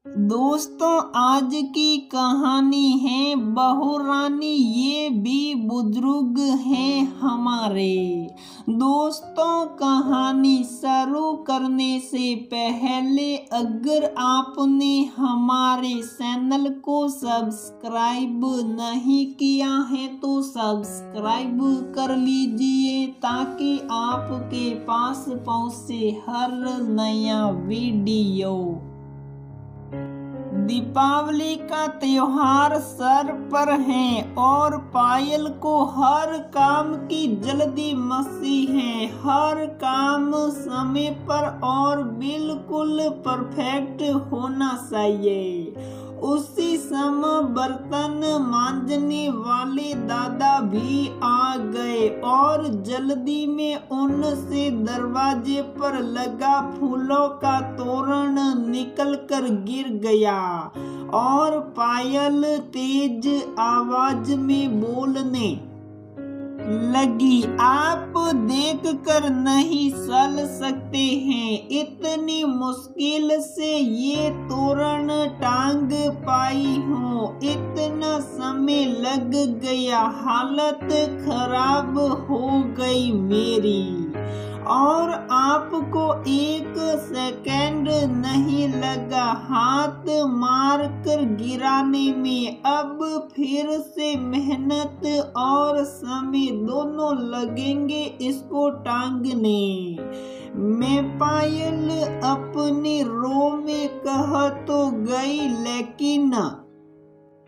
दोस्तों, आज की कहानी है बहू रानी। ये भी बुजुर्ग हैं हमारे। दोस्तों, कहानी शुरू करने से पहले अगर आपने हमारे चैनल को सब्सक्राइब नहीं किया है तो सब्सक्राइब कर लीजिए ताकि आपके पास पहुंचे हर नया वीडियो। दीपावली का त्योहार सर पर है और पायल को हर काम की जल्दी मची है। हर काम समय पर और बिल्कुल परफेक्ट होना चाहिए। उसी समय बर्तन मांजने वाले दादा भी आ गए और जल्दी में उनसे दरवाजे पर लगा फूलों का तोरण निकलकर गिर गया और पायल तेज आवाज में बोलने लगी, आप देख कर नहीं चल सकते हैं। इतनी मुश्किल से ये तोरण टांग पाई हूँ। इतना समय लग गया, हालत खराब हो गई मेरी और आपको एक सेकंड नहीं लगा हाथ मार कर गिराने में। अब फिर से मेहनत और समय दोनों लगेंगे इसको टांगने में। पायल अपने रो में कह तो गई, लेकिन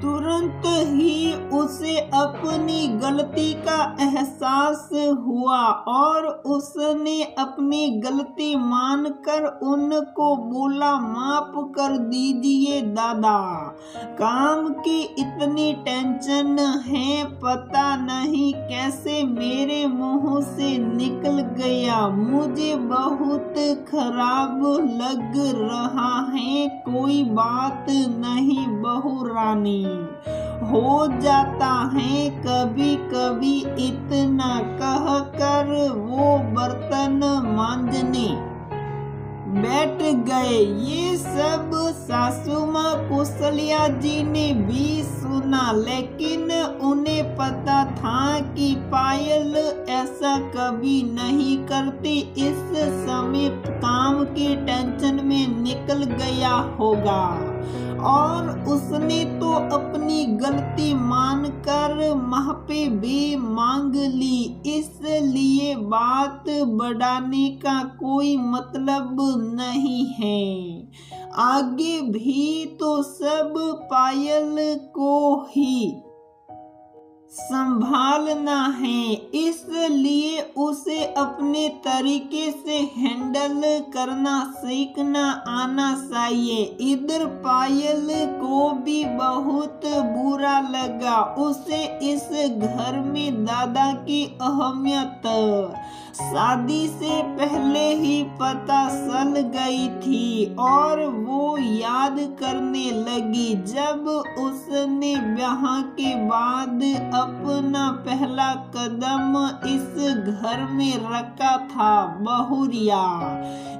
तुरंत ही उसे अपनी गलती का एहसास हुआ और उसने अपनी गलती मानकर उनको बोला, माफ कर दीजिए दादा, काम की इतनी टेंशन है, पता नहीं कैसे मेरे मुंह से निकल गया। मुझे बहुत खराब लग रहा है। कोई बात नहीं बहू रानी, हो जाता है कभी कभी। इतना कहकर वो बर्तन मांजने बैठ गए। ये सब सासू माँ कौशल्या जी ने भी सुना, लेकिन उन्हें पता था कि पायल ऐसा कभी नहीं करती। इस समय काम की टेंशन में निकल गया होगा और उसने तो अपनी गलती मानकर माफी भी मांग ली। इसलिए बात बढ़ाने का कोई मतलब नहीं है। आगे भी तो सब पायल को ही संभालना है, इसलिए उसे अपने तरीके से हैंडल करना सीखना आना चाहिए। इधर पायल को भी बहुत बुरा लगा। उसे इस घर में दादा की अहमियत शादी से पहले ही पता चल गई थी और वो याद करने लगी जब उसने ब्याह के बाद अपना पहला कदम इस घर में रखा था। बहुरिया,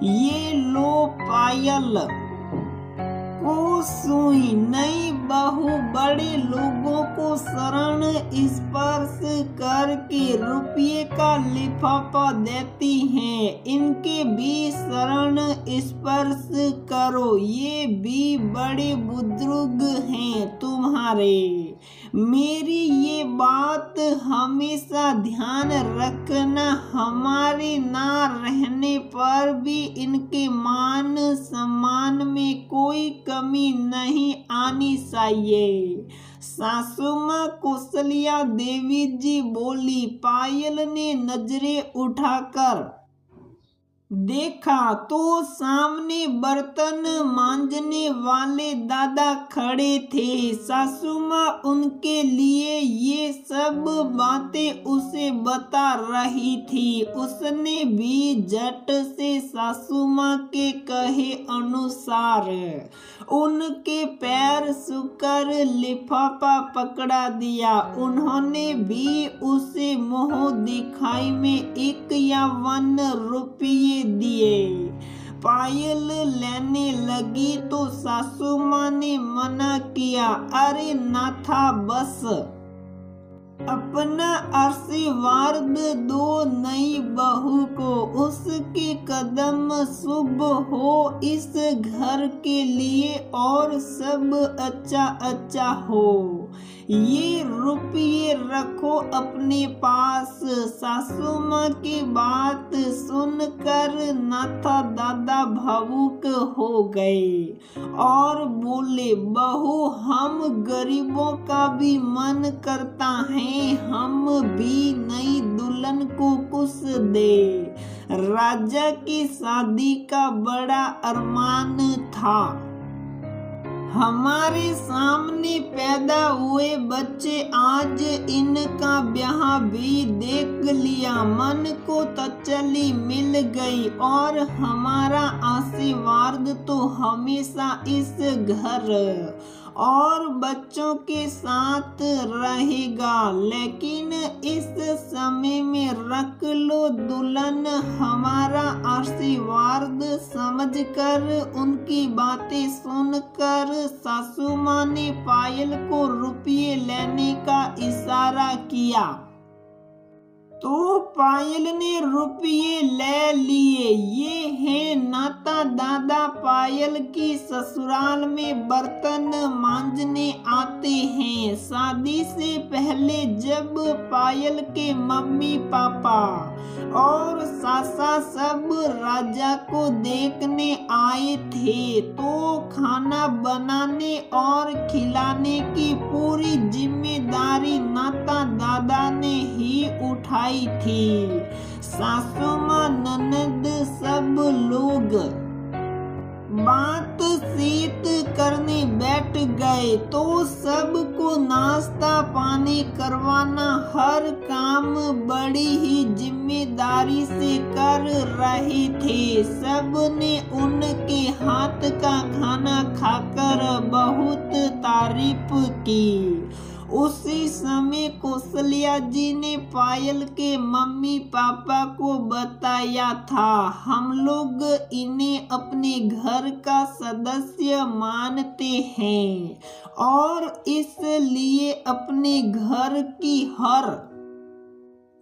ये लो पायल को सुई। नई बहू बड़े लोगों को शरण स्पर्श करके रुपये का लिफाफा देती हैं। इनके भी शरण स्पर्श करो। ये भी बड़े बुजुर्ग हैं तुम्हारे। मेरी ये बात हमेशा ध्यान रखना। हमारे ना रहने पर भी इनके मान सम्मान में कोई कमी नहीं आनी चाहिए। सासू माँ कौशल्या देवी जी बोली। पायल ने नजरें उठाकर देखा तो सामने बर्तन मांजने वाले दादा खड़े थे। सासू माँ उनके लिए ये सब बातें उसे बता रही थी। उसने भी झट से सासू माँ के कहे अनुसार उनके पैर छूकर लिफाफा पकड़ा दिया। उन्होंने भी उसे मुंह दिखाई में 51 रुपये दिए। पायल लेने लगी तो सासू माँ ने मना किया। अरे नाथा बस, अपना आशीर्वाद दो नई बहू को, उसके कदम शुभ हो इस घर के लिए और सब अच्छा अच्छा हो। ये रुपये रखो अपने पास। सासू माँ की बात सुनकर नाथा दादा भावुक हो गए और बोले, बहू हम गरीबों का भी मन करता है, हम भी नई दुल्हन को कुछ दे। राजा की शादी का बड़ा अरमान था। हमारे सामने पैदा हुए बच्चे आज इनका ब्याह भी देख लिया, मन को तसल्ली मिल गई और हमारा आशीर्वाद तो हमेशा इस घर और बच्चों के साथ रहेगा। लेकिन इस समय में रख लो दुल्हन, हमारा आशीर्वाद समझकर। उनकी बातें सुनकर सासू माँ ने पायल को रुपये लेने का इशारा किया तो पायल ने रुपये ले लिए। ये है नाथा दादा पायल की ससुराल में बर्तन मांजने आते हैं। शादी से पहले जब पायल के मम्मी पापा और सासा सब राजा को देखने आए थे तो खाना बनाने और खिलाने की पूरी जिम्मेदारी नाथा दादा ने ही उठाई थी। सासू माँ ननद सब लोग बातचीत करने बैठ गए तो सबको नाश्ता पानी करवाना हर काम बड़ी ही जिम्मेदारी से कर रहे थे। सब ने उनके हाथ का खाना खाकर बहुत तारीफ की। उसी समय कौशल्या जी ने पायल के मम्मी पापा को बताया था, हम लोग इन्हें अपने घर का सदस्य मानते हैं और इसलिए अपने घर की हर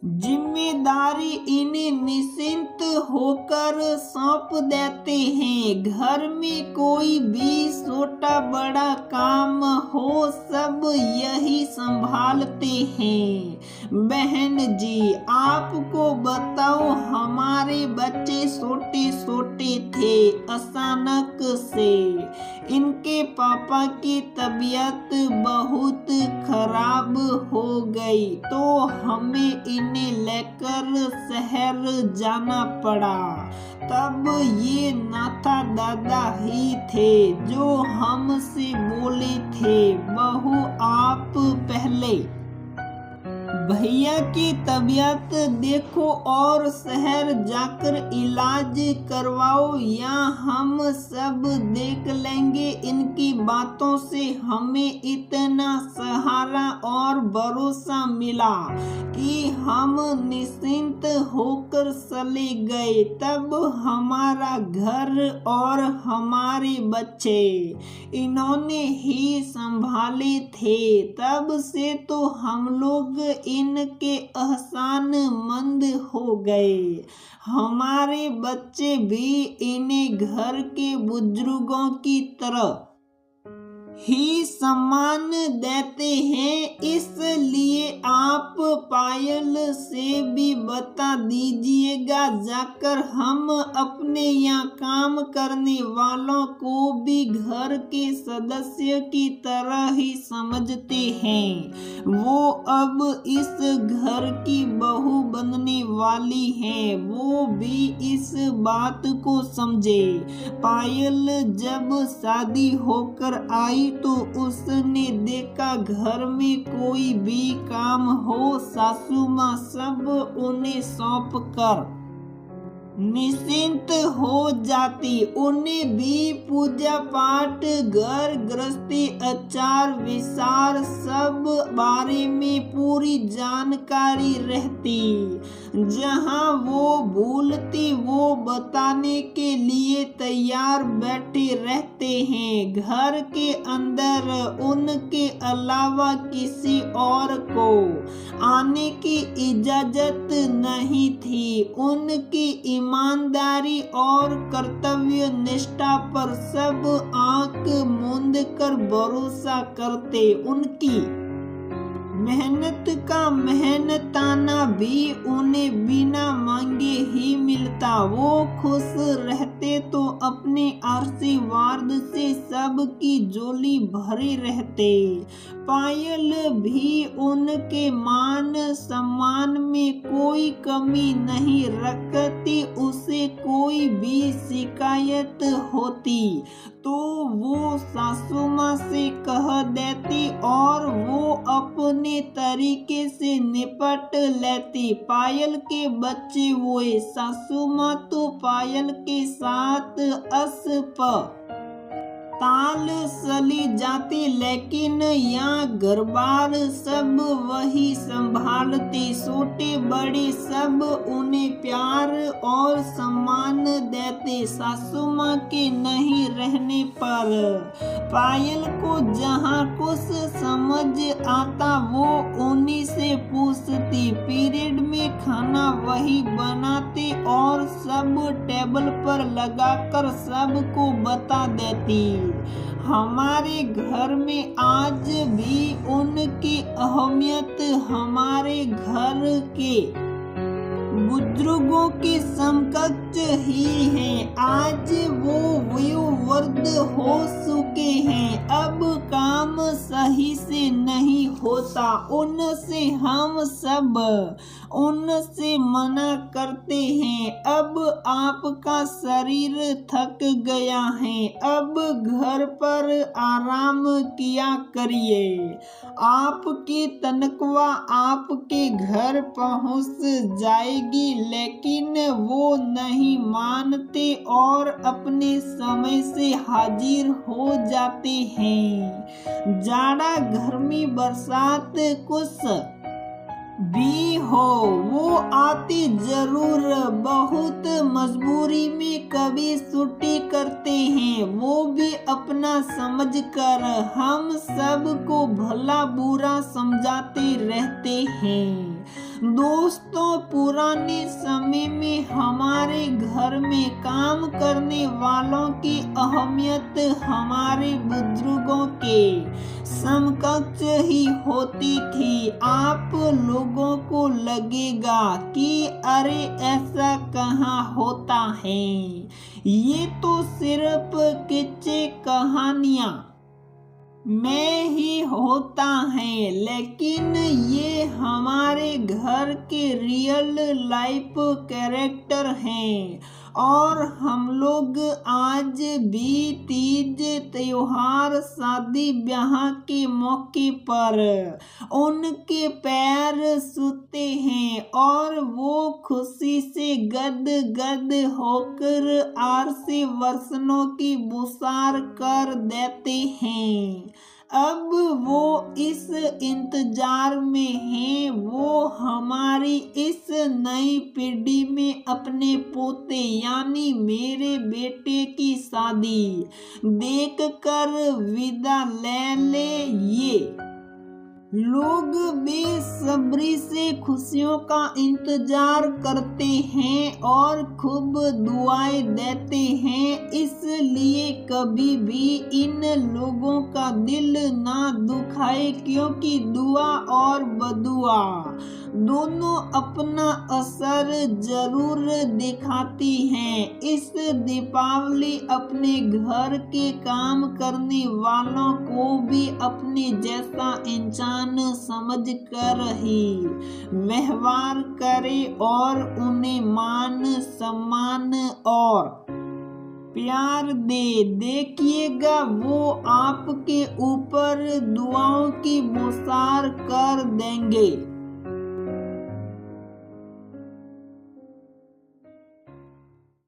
जिम्मेदारी इन्हें निश्चिंत होकर सौंप देते हैं। घर में कोई भी छोटा बड़ा काम हो सब यही संभालते हैं। बहन जी आपको बताओ, हमारे बच्चे छोटे छोटे थे, अचानक से इनके पापा की तबीयत बहुत खराब हो गई तो हमें इन्हें लेकर शहर जाना पड़ा। तब ये नाथा दादा ही थे जो हमसे बोले थे, बहू आप पहले भैया की तबीयत देखो और शहर जाकर इलाज करवाओ या हम सब देख लेंगे। इनकी बातों से हमें इतना सहारा और भरोसा मिला कि हम निश्चिंत होकर चले गए। तब हमारा घर और हमारे बच्चे इन्होंने ही संभाले थे। तब से तो हम लोग इनके एहसान मंद हो गए। हमारे बच्चे भी इन्हें घर के बुजुर्गों की तरह ही सम्मान देते हैं। इसलिए आप पायल से भी बता दीजिएगा जाकर, हम अपने यहाँ काम करने वालों को भी घर के सदस्य की तरह ही समझते हैं। वो अब इस घर की बहू बनने वाली हैं, वो भी इस बात को समझे। पायल जब शादी होकर आई तो उसने देखा घर में कोई भी काम हो सासू माँ सब उन्हें सौंप कर निश्चिंत हो जाती। उन्हें भी पूजा पाठ, घर गृहस्थी, आचार विचार सब बारे में पूरी जानकारी रहती। जहाँ वो भूलती वो बताने के लिए तैयार बैठे रहते हैं। घर के अंदर उनके अलावा किसी और को आने की इजाजत नहीं थी। उनकी ईमानदारी और कर्तव्य निष्ठा पर सब आंख मूंद कर भरोसा करते। उनकी मेहनत का मेहनताना भी उन्हें बिना मांगे ही मिलता। वो खुश रहते तो अपने आशीर्वाद से सबकी झोली भरे रहते। पायल भी उनके मान सम्मान में कोई कमी नहीं रखती। उसे कोई भी शिकायत होती तो वो सासू माँ से कह देती और वो अपने तरीके से निपट लेती। पायल के बच्चे हुए। सासू माँ तो पायल के साथ ताल चली जाती, लेकिन यहाँ घर बार सब वही संभालते। छोटे बड़े सब उन्हें प्यार और सम्मान देते। सासू माँ के नहीं रहने पर पायल को जहाँ कुछ समझ आता वो उन्हीं से पूछती। पीरियड में खाना वही बनाते और सब टेबल पर लगाकर सबको बता देती। हमारे घर में आज भी उनकी अहमियत हमारे घर के बुजुर्गों के समकक्ष ही है। आज वो वयोवृद्ध हो चुके हैं। अब काम सही से नहीं होता। उनसे हम सब उनसे मना करते हैं। अब आपका शरीर थक गया है, अब घर पर आराम किया करिए। आपकी तनख्वाह आपके घर पहुंच जाएगी, लेकिन वो नहीं मानते और अपने समय से हाजिर हो जाते हैं। जाड़ा गर्मी बरसात कुछ भी हो वो आते जरूर। बहुत मजबूरी में कभी छुट्टी करते हैं, वो भी अपना समझकर। हम सबको भला बुरा समझाते रहते हैं। दोस्तों, पुराने समय में हमारे घर में काम करने वालों की अहमियत हमारे बुजुर्गों के समकक्ष ही होती थी। आप लोगों को लगेगा कि अरे ऐसा कहाँ होता है, ये तो सिर्फ किस्से कहानियाँ में ही होता है, लेकिन ये हमारे घर के रियल लाइफ कैरेक्टर हैं। और हम लोग आज भी तीज त्योहार शादी ब्याह के मौके पर उनके पैर छूते हैं और वो खुशी से गद गद होकर आरसी वर्षनों की बुसार कर देते हैं। अब वो इस इंतजार में हैं, वो हमारी इस नई पीढ़ी में अपने पोते यानी मेरे बेटे की शादी देखकर विदा ले ये लोग बेसब्री से खुशियों का इंतजार करते हैं और खूब दुआएं देते हैं। इसलिए कभी भी इन लोगों का दिल ना दुखाए, क्योंकि दुआ और बदुआ दोनों अपना असर जरूर दिखाती हैं। इस दीपावली अपने घर के काम करने वालों को भी अपने जैसा इंसान समझ कर ही व्यवहार करे और उन्हें मान सम्मान और प्यार दे। देखिएगा वो आपके ऊपर दुआओं की बौछार कर देंगे।